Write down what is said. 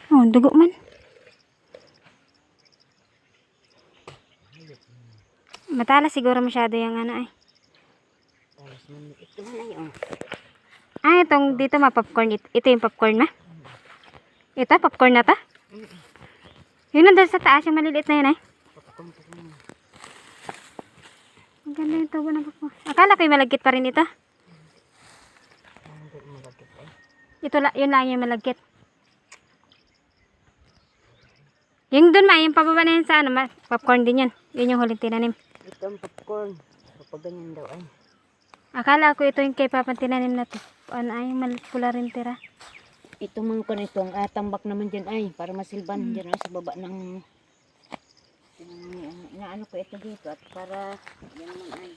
Oh, dugo man. Matalas siguro masyado yung ano ay. Ito man ay oh. Ah, itong dito ma-popcorn. Ito yung popcorn ma? Ito, popcorn na ta? Yun nandun sa taas, yung maliliit na yun ay. Ang ganda yung tubo ng popcorn. Akala ko yung malagkit pa rin ito. Ito yun lang yung malagkit. Yung dun ma, yung pababa na yun sa ano, popcorn din yan. Yun yung huling tinanim. Ito ang popcorn. Kapag ganyan daw ay. Akala ko ito yung kay Papa tinanim na to. Ano ay, pula rin tira. Ito man ko nito, ang tambak naman dyan ay. Para masilban dyan sa baba ng... Inaano ko ito dito at para yan naman ay.